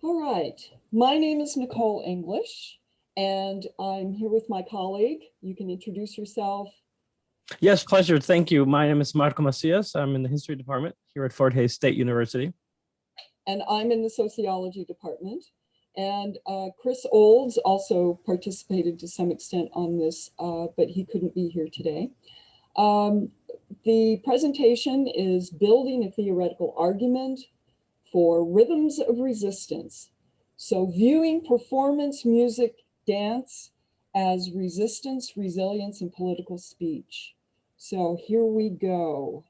All right, my name is Nicole English, and I'm here with my colleague. You can introduce yourself. Yes, pleasure. Thank you. My name is Marco Macias. I'm in the history department here at Fort Hays State University. And I'm in the sociology department. And Chris Olds also participated to some extent on this, but he couldn't be here today. The presentation is Building a Theoretical Argument for Rhythms of Resistance. So viewing performance, music, dance as resistance, resilience, and political speech. So here we go.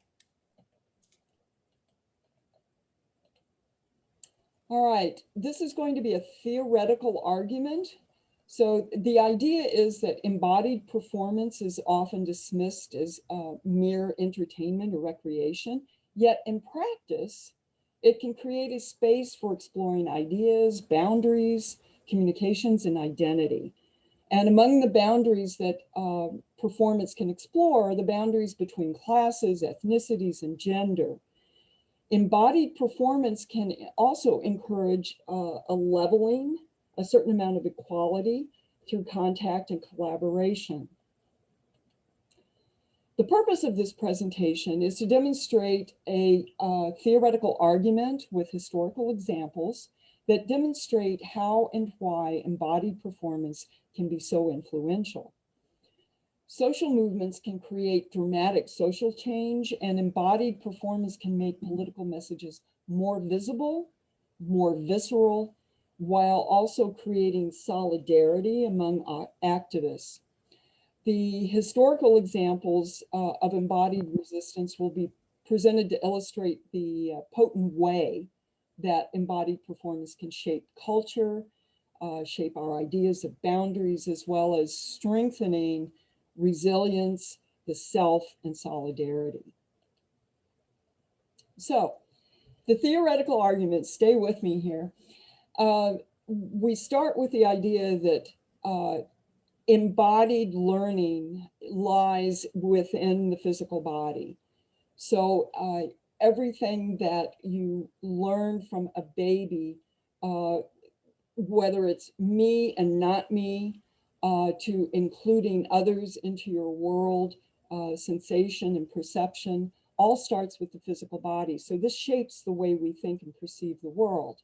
All right, this is going to be a theoretical argument. So the idea is that embodied performance is often dismissed as mere entertainment or recreation, yet in practice, it can create a space for exploring ideas, boundaries, communications, and identity. And among the boundaries that performance can explore are the boundaries between classes, ethnicities, and gender. Embodied performance can also encourage a leveling, a certain amount of equality through contact and collaboration. The purpose of this presentation is to demonstrate a theoretical argument with historical examples that demonstrate how and why embodied performance can be so influential. Social movements can create dramatic social change, and embodied performance can make political messages more visible, more visceral, while also creating solidarity among activists. The historical examples of embodied resistance will be presented to illustrate the potent way that embodied performance can shape culture, shape our ideas of boundaries, as well as strengthening resilience, the self, and solidarity. So the theoretical arguments, stay with me here. We start with the idea that embodied learning lies within the physical body. So everything that you learn from a baby, whether it's me and not me, to including others into your world, sensation and perception, all starts with the physical body. So this shapes the way we think and perceive the world.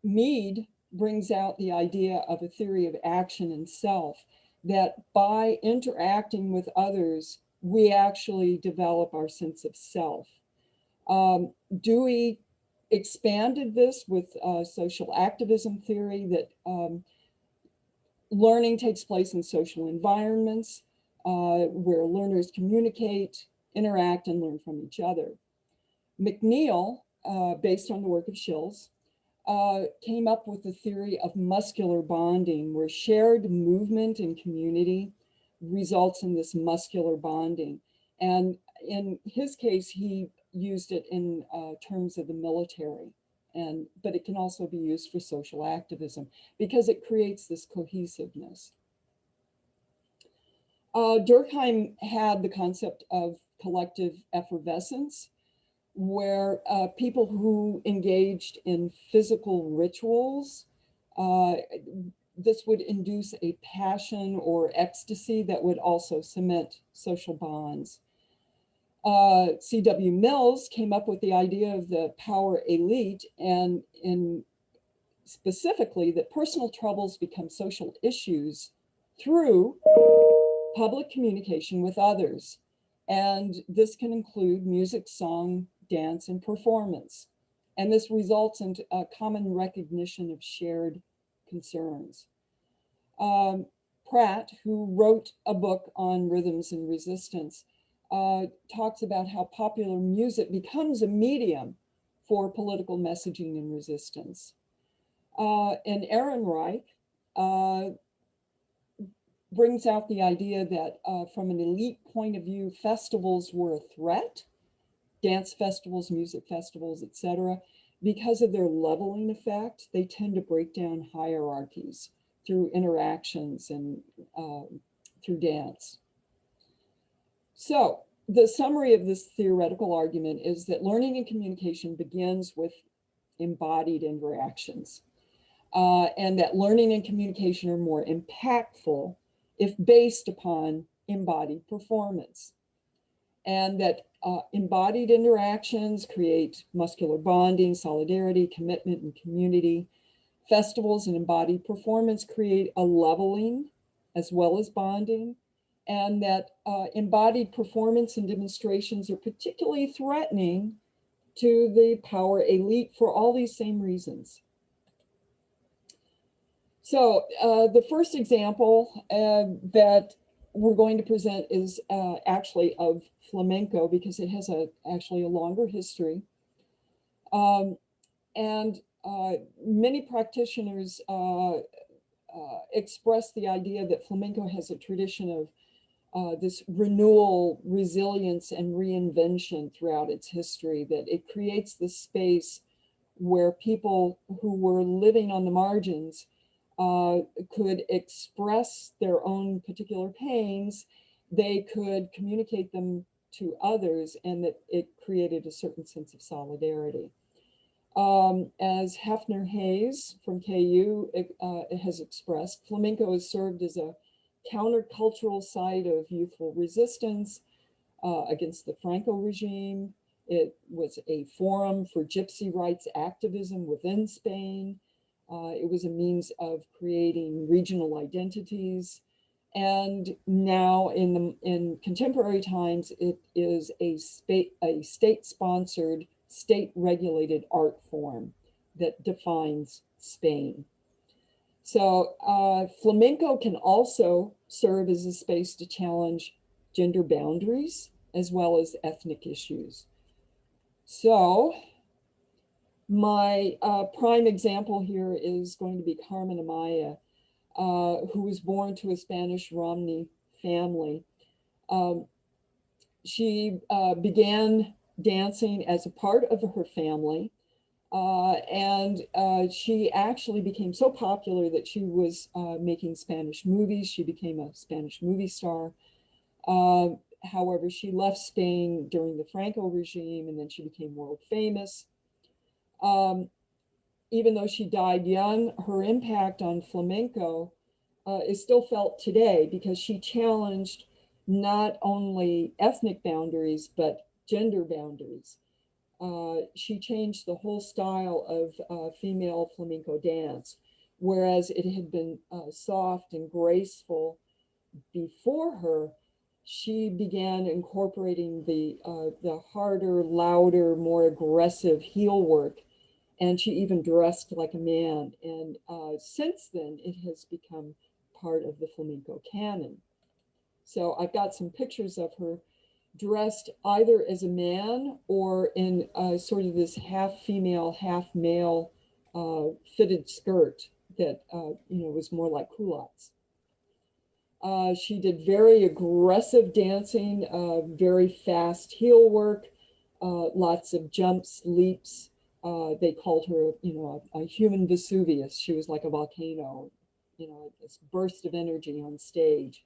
Mead brings out the idea of a theory of action and self, that by interacting with others, we actually develop our sense of self. Dewey expanded this with social activism theory, that learning takes place in social environments where learners communicate, interact, and learn from each other. McNeill, based on the work of Schills, came up with the theory of muscular bonding, where shared movement and community results in this muscular bonding. And in his case, he used it in terms of the military, but it can also be used for social activism because it creates this cohesiveness. Durkheim had the concept of collective effervescence, where people who engaged in physical rituals, this would induce a passion or ecstasy that would also cement social bonds. C.W. Mills came up with the idea of the power elite, and specifically that personal troubles become social issues through public communication with others. And this can include music, song, dance, and performance. And this results in a common recognition of shared concerns. Pratt, who wrote a book on rhythms and resistance, talks about how popular music becomes a medium for political messaging and resistance. And Ehrenreich brings out the idea that from an elite point of view, festivals were a threat, dance festivals, music festivals, etc. Because of their leveling effect, they tend to break down hierarchies through interactions and through dance. So the summary of this theoretical argument is that learning and communication begins with embodied interactions, and that learning and communication are more impactful if based upon embodied performance, and that embodied interactions create muscular bonding, solidarity, commitment, and community. Festivals and embodied performance create a leveling as well as bonding, and that embodied performance and demonstrations are particularly threatening to the power elite for all these same reasons. So the first example that we're going to present is actually of flamenco, because it has actually a longer history. And many practitioners express the idea that flamenco has a tradition of this renewal, resilience, and reinvention throughout its history, that it creates this space where people who were living on the margins could express their own particular pains, they could communicate them to others, and that it created a certain sense of solidarity. As Hefner Hayes from KU has expressed, flamenco has served as a countercultural site of youthful resistance against the Franco regime. It was a forum for gypsy rights activism within Spain. It was a means of creating regional identities. And now in contemporary times, it is a state-sponsored, state-regulated art form that defines Spain. So flamenco can also serve as a space to challenge gender boundaries as well as ethnic issues. So my prime example here is going to be Carmen Amaya, who was born to a Spanish Romney family. She began dancing as a part of her family, and she actually became so popular that she was making Spanish movies. She became a Spanish movie star. However, she left Spain during the Franco regime, and then she became world famous. Even though she died young, her impact on flamenco is still felt today, because she challenged not only ethnic boundaries, but gender boundaries. She changed the whole style of female flamenco dance, whereas it had been soft and graceful before her. She began incorporating the harder, louder, more aggressive heel work, and she even dressed like a man. And since then, it has become part of the flamenco canon. So I've got some pictures of her dressed either as a man or in sort of this half female, half male fitted skirt that was more like culottes. She did very aggressive dancing, very fast heel work, lots of jumps, leaps. They called her, a human Vesuvius. She was like a volcano, this burst of energy on stage.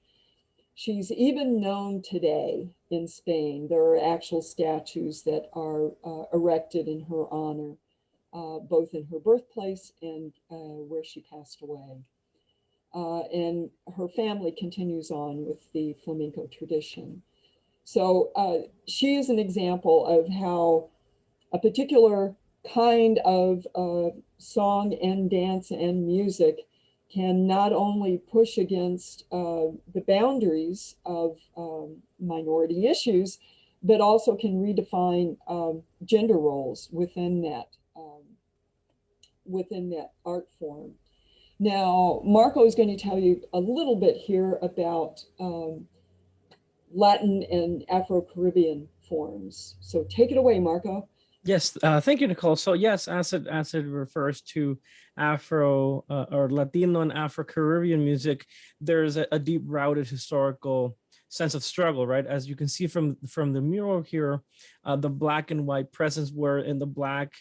She's even known today in Spain. There are actual statues that are erected in her honor, both in her birthplace and where she passed away. And her family continues on with the flamenco tradition. So she is an example of how a particular kind of song and dance and music can not only push against the boundaries of minority issues, but also can redefine gender roles within that art form. Now, Marco is going to tell you a little bit here about Latin and Afro-Caribbean forms. So take it away, Marco. Yes, thank you, Nicole. So yes, as it refers to Afro or Latino and Afro-Caribbean music, there's a deep-rooted historical sense of struggle, right? As you can see from the mural here, the black and white presence, where in the black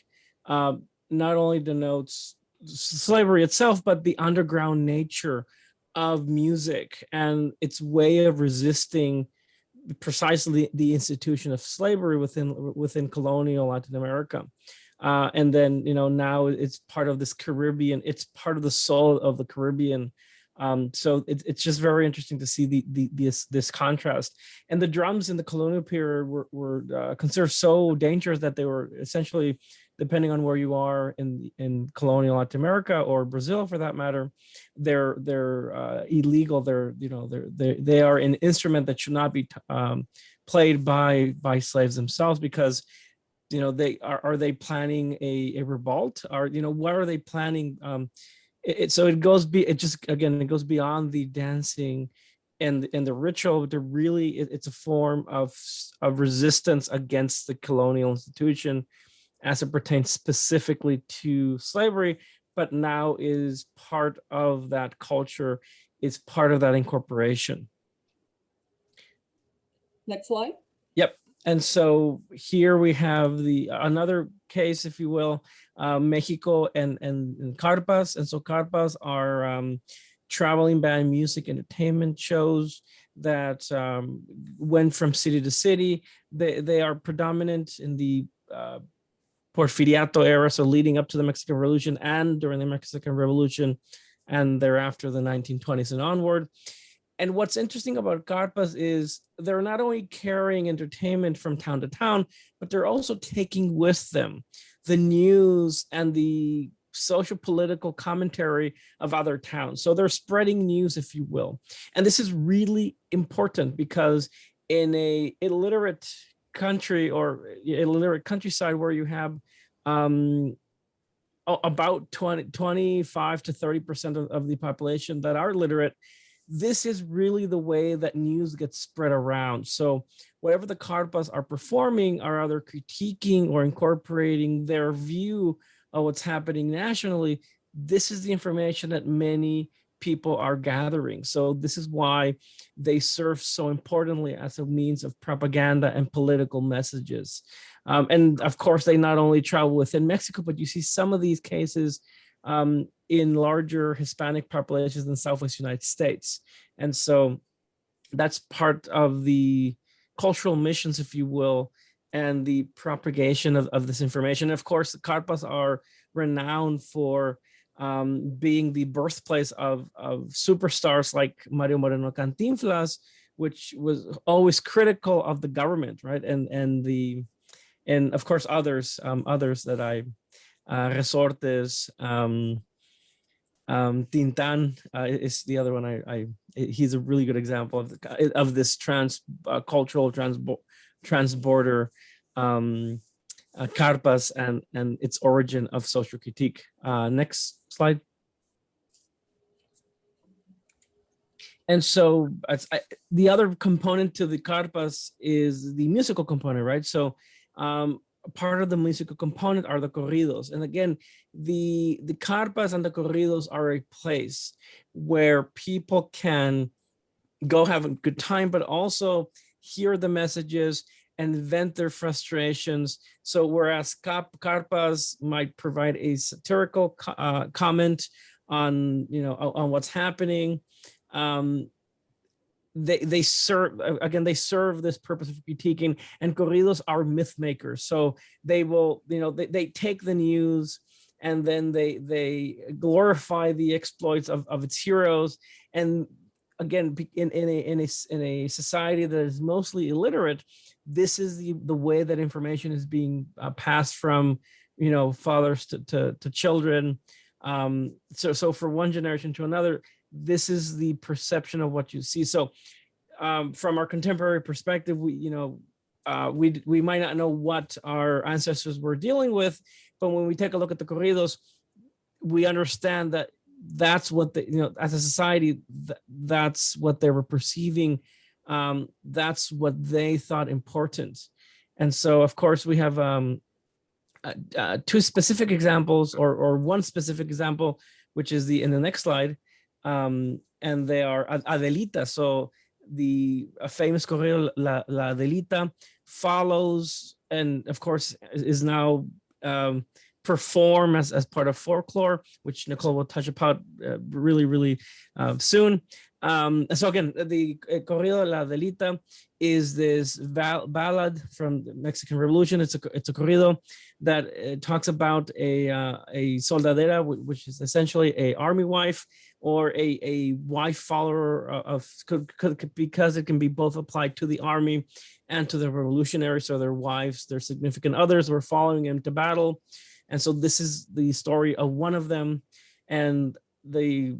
not only denotes slavery itself, but the underground nature of music and its way of resisting precisely the institution of slavery within colonial Latin America. And then, now it's part of this Caribbean, it's part of the soul of the Caribbean. So it's just very interesting to see this contrast. And the drums in the colonial period were considered so dangerous that they were essentially, depending on where you are in colonial Latin America or Brazil, for that matter, they're illegal. They are an instrument that should not be played by slaves themselves, because they are they planning a revolt, or what are they planning? So it goes beyond the dancing and the ritual. It's a form of resistance against the colonial institution as it pertains specifically to slavery, but now is part of that culture, is part of that incorporation. Next slide. Yep. And so here we have another case, if you will, Mexico and Karpas. And so Karpas are traveling band music entertainment shows that went from city to city. They are predominant in the Porfiriato era, so leading up to the Mexican Revolution and during the Mexican Revolution, and thereafter the 1920s and onward. And what's interesting about Karpas is they're not only carrying entertainment from town to town, but they're also taking with them the news and the social political commentary of other towns. So they're spreading news, if you will. And this is really important because in a illiterate country or illiterate countryside where you have about 25 to 30% of the population that are literate, this is really the way that news gets spread around. So whatever the Karpas are performing are either critiquing or incorporating their view of what's happening nationally. This is the information that many people are gathering. So this is why they serve so importantly as a means of propaganda and political messages. And of course, they not only travel within Mexico, but you see some of these cases in larger Hispanic populations in the Southwest United States. And so that's part of the cultural missions, if you will, and the propagation of this information. Of course, the Karpas are renowned for being the birthplace of superstars like Mario Moreno Cantinflas, which was always critical of the government, right? And of course others that I Resortes, Tintan is the other one. He's a really good example of this cultural transborder Karpas and its origin of social critique. Next slide. And so the other component to the Karpas is the musical component, right? So part of the musical component are the corridos. And again, the Karpas and the corridos are a place where people can go have a good time, but also hear the messages and vent their frustrations. So whereas Karpas might provide a satirical comment on what's happening, they serve this purpose of critiquing, and corridos are myth makers. So they will, they take the news and then they glorify the exploits of its heroes. And again, in a society that is mostly illiterate, this is the way that information is being passed from fathers to children. So for one generation to another, this is the perception of what you see. So from our contemporary perspective, we might not know what our ancestors were dealing with, but when we take a look at the corridos, we understand that that's what as a society, that's what they were perceiving. That's what they thought important. And so, of course, we have two specific examples, or one specific example, which is in the next slide. And they are Adelita. So the famous corrido La Adelita follows, and of course is now perform as part of folklore, which Nicole will touch upon really soon. So again, the Corrido de la Delita is this ballad from the Mexican Revolution. It's a corrido that talks about a soldadera, which is essentially a army wife, or a wife follower of, because it can be both applied to the army and to the revolutionaries. So their wives, their significant others were following them to battle. And so this is the story of one of them. And the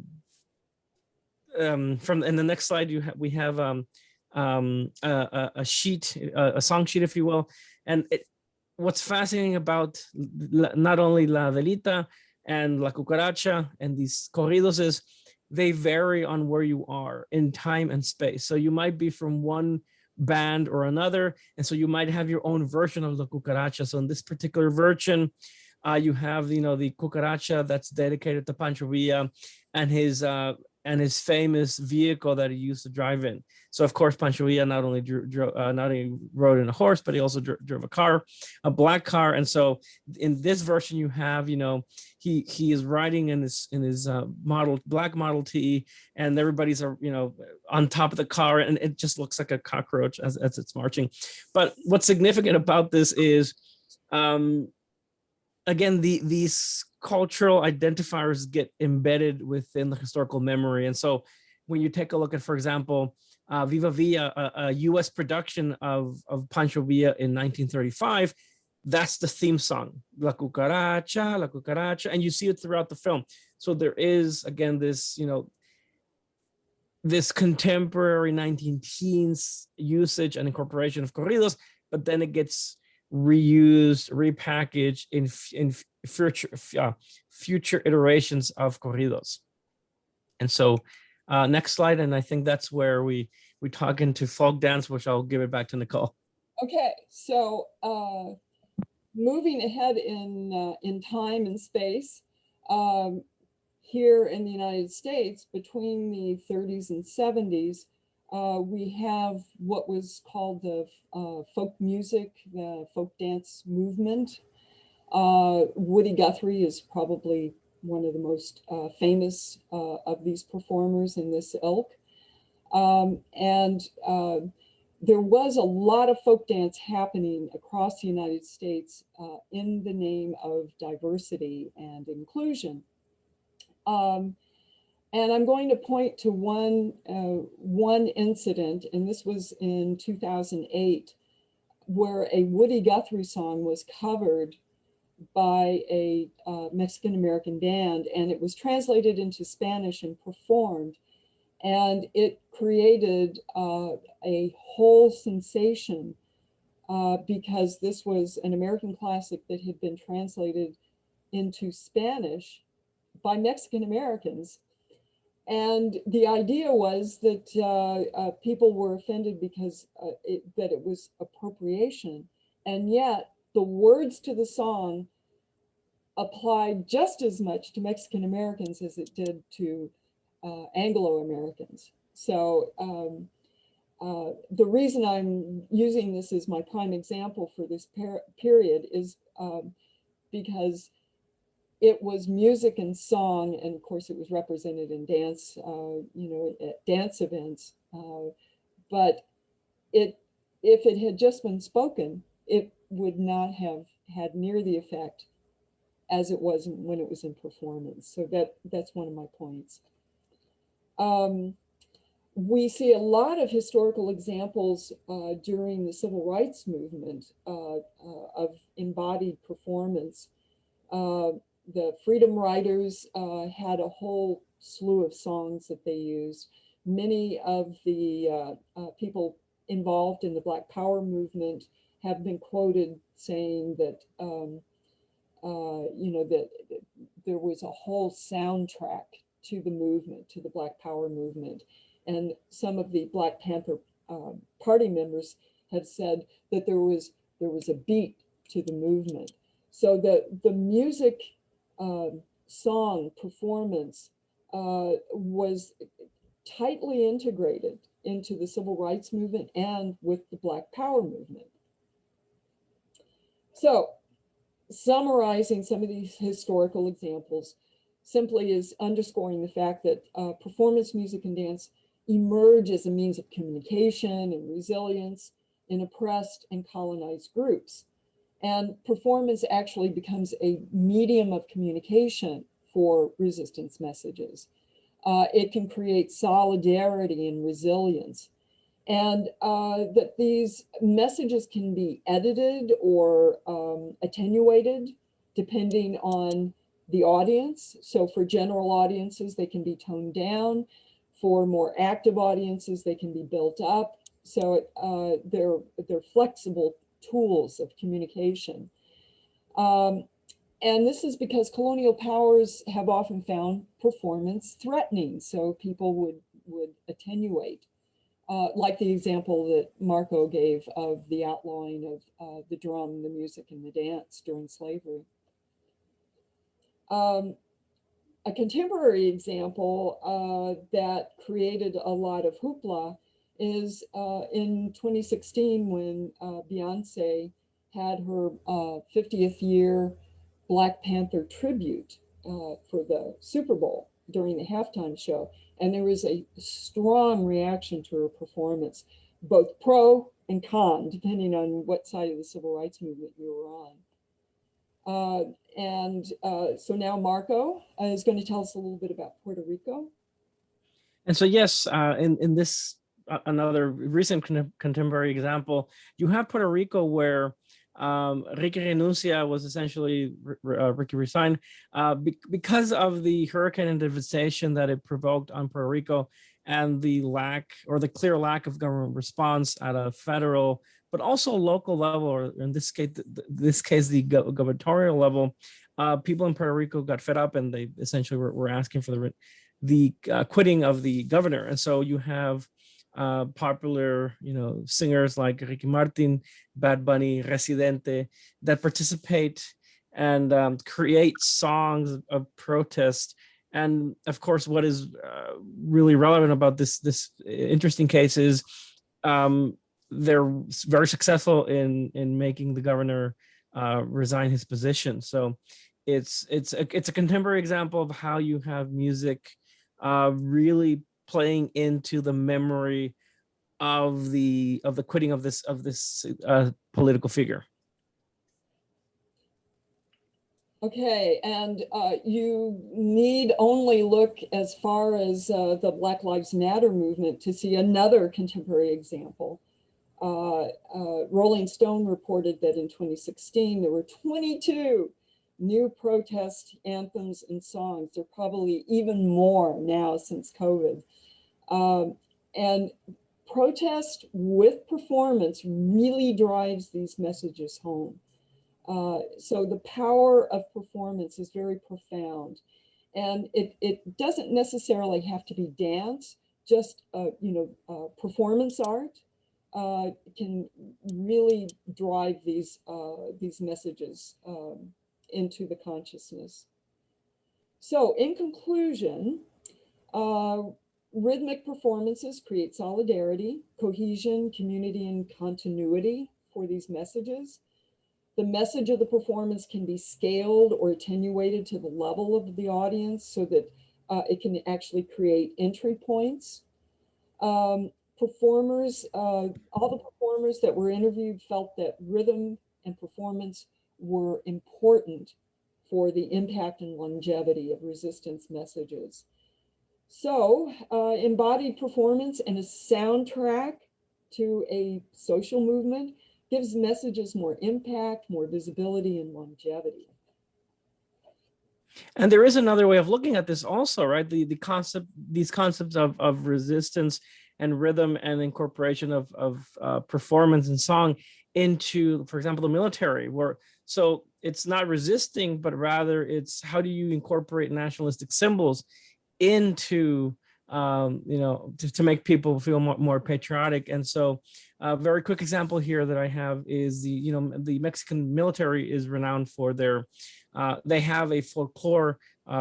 from in the next slide, we have a sheet, a song sheet, if you will. And what's fascinating about not only La Delita and La Cucaracha and these corridos is they vary on where you are in time and space. So you might be from one band or another, and so you might have your own version of La Cucaracha. So in this particular version, you have, you know, the Cucaracha that's dedicated to Pancho Villa and his famous vehicle that he used to drive in. So of course, Pancho Villa not only rode in a horse, but he also drove a car, a black car. And so in this version, you have, you know, he is riding in his black Model T, and everybody's, you know, on top of the car, and it just looks like a cockroach as it's marching. But what's significant about this is, again, these cultural identifiers get embedded within the historical memory. And so when you take a look at, for example, Viva Villa, a US production of Pancho Villa in 1935, that's the theme song, La Cucaracha, and you see it throughout the film. So there is, again, this, you know, this contemporary 19-teens usage and incorporation of corridos, but then it gets reused, repackaged in future iterations of corridos. And so next slide, and I think that's where we talk into folk dance, which I'll give it back to Nicole. Okay, so moving ahead in time and space, here in the United States, between the 30s and 70s, we have what was called the folk music, the folk dance movement. Woody Guthrie is probably one of the most famous of these performers in this ilk. There was a lot of folk dance happening across the United States in the name of diversity and inclusion. And I'm going to point to one incident, and this was in 2008, where a Woody Guthrie song was covered by a Mexican-American band, and it was translated into Spanish and performed. And it created a whole sensation because this was an American classic that had been translated into Spanish by Mexican Americans. And the idea was that people were offended because that it was appropriation. And yet the words to the song applied just as much to Mexican Americans as it did to Anglo-Americans. So the reason I'm using this as my prime example for this period is because it was music and song, and of course it was represented in dance, you know, at dance events. But if it had just been spoken, it would not have had near the effect as it was when it was in performance. So that's one of my points. We see a lot of historical examples during the civil rights movement of embodied performance. The Freedom Riders had a whole slew of songs that they used. Many of the people involved in the Black Power movement have been quoted saying that, you know, that there was a whole soundtrack to the movement, to the Black Power movement. And some of the Black Panther Party members have said that there was a beat to the movement. So the music, song, performance was tightly integrated into the civil rights movement and with the Black Power movement. So summarizing some of these historical examples simply is underscoring the fact that performance music and dance emerge as a means of communication and resilience in oppressed and colonized groups. And performance actually becomes a medium of communication for resistance messages. It can create solidarity and resilience. And that these messages can be edited or attenuated depending on the audience. So for general audiences, they can be toned down. For more active audiences, they can be built up. So they're flexible tools of communication. And this is because colonial powers have often found performance threatening, so people would attenuate. Like the example that Marco gave of the outlawing of the drum, the music, and the dance during slavery. A contemporary example that created a lot of hoopla is in 2016 when Beyonce had her 50th year Black Panther tribute for the Super Bowl during the halftime show. And there was a strong reaction to her performance, both pro and con, depending on what side of the civil rights movement you were on. So now Marco is going to tell us a little bit about Puerto Rico. And so, yes, in this another recent contemporary example, you have Puerto Rico where Ricky Renuncia was essentially Ricky resigned because of the hurricane and devastation that it provoked on Puerto Rico and the lack or the clear lack of government response at a federal, but also local level, or in this case, the gubernatorial level. People in Puerto Rico got fed up and they essentially were asking for the quitting of the governor. And so you have popular, singers like Ricky Martin, Bad Bunny, Residente that participate and create songs of protest. And of course, what is really relevant about this interesting case is they're very successful in making the governor resign his position. So it's a contemporary example of how you have music really playing into the memory of the quitting of this political figure. Okay, and you need only look as far as the Black Lives Matter movement to see another contemporary example. Rolling Stone reported that in 2016, there were 22 new protest anthems and songs. There are probably even more now since COVID. And protest with performance really drives these messages home. So the power of performance is very profound. And it doesn't necessarily have to be dance, just performance art can really drive these messages into the consciousness. So in conclusion, rhythmic performances create solidarity, cohesion, community, and continuity for these messages. The message of the performance can be scaled or attenuated to the level of the audience so that it can actually create entry points. All the performers that were interviewed felt that rhythm and performance were important for the impact and longevity of resistance messages. So embodied performance and a soundtrack to a social movement gives messages more impact, more visibility, and longevity. And there is another way of looking at this also, right? These concepts of resistance and rhythm and incorporation of performance and song into, for example, the military, so it's not resisting, but rather it's how do you incorporate nationalistic symbols into to make people feel more patriotic. And so a very quick example here that I have is the Mexican military is renowned for they have a folklore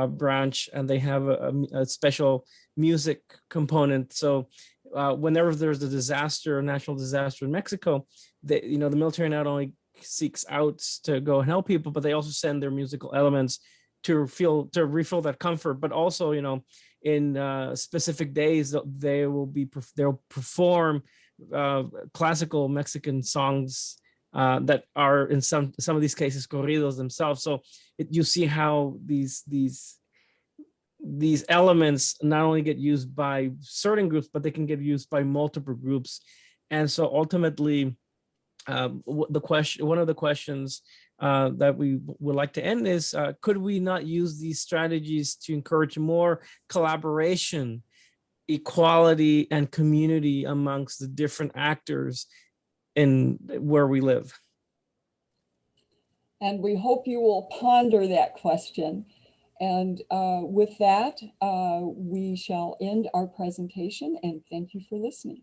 branch, and they have a special music component. So whenever there's a national disaster in Mexico, the military not only seeks out to go and help people, but they also send their musical elements to refill that comfort. But also, you know, in specific days, they'll perform classical Mexican songs that are in some of these cases corridos themselves. So you see how these elements not only get used by certain groups, but they can get used by multiple groups. And so ultimately, one of the questions that we would like to end is, could we not use these strategies to encourage more collaboration, equality, and community amongst the different actors in where we live? And we hope you will ponder that question. And with that, we shall end our presentation, and thank you for listening.